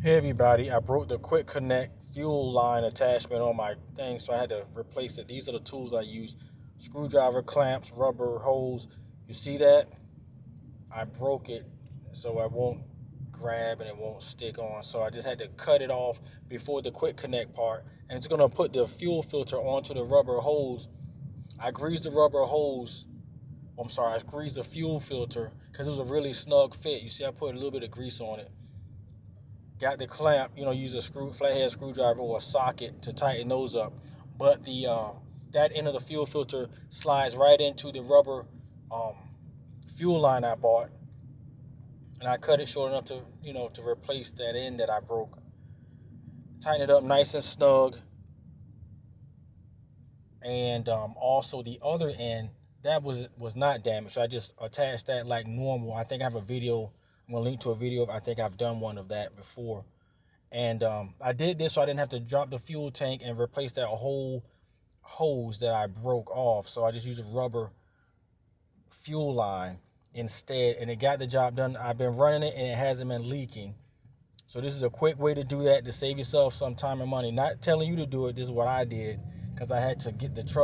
Hey everybody, I broke the quick connect fuel line attachment on my thing, so I had to replace it. These are the tools I use: screwdriver, clamps, rubber hose. You see that? I broke it so I won't grab and it won't stick on. So I just had to cut it off before the quick connect part. And it's gonna put the fuel filter onto the rubber hose. I greased the rubber hose. I'm sorry, I greased the fuel filter because it was a really snug fit. You see, I put a little bit of grease on it. Got the clamp, use a flathead screwdriver or a socket to tighten those up. But the that end of the fuel filter slides right into the rubber um, fuel line I bought, and I cut it short enough to replace that end that I broke. Tighten it up nice and snug, and also the other end that was not damaged. So I just attached that like normal. I think I have a video. I'm gonna link to a video. I think I've done one of that before. And I did this so I didn't have to drop the fuel tank and replace that whole hose that I broke off. So I just used a rubber fuel line instead, and it got the job done. I've been running it and it hasn't been leaking. So this is a quick way to do that, to save yourself some time and money. Not telling you to do it. This is what I did because I had to get the truck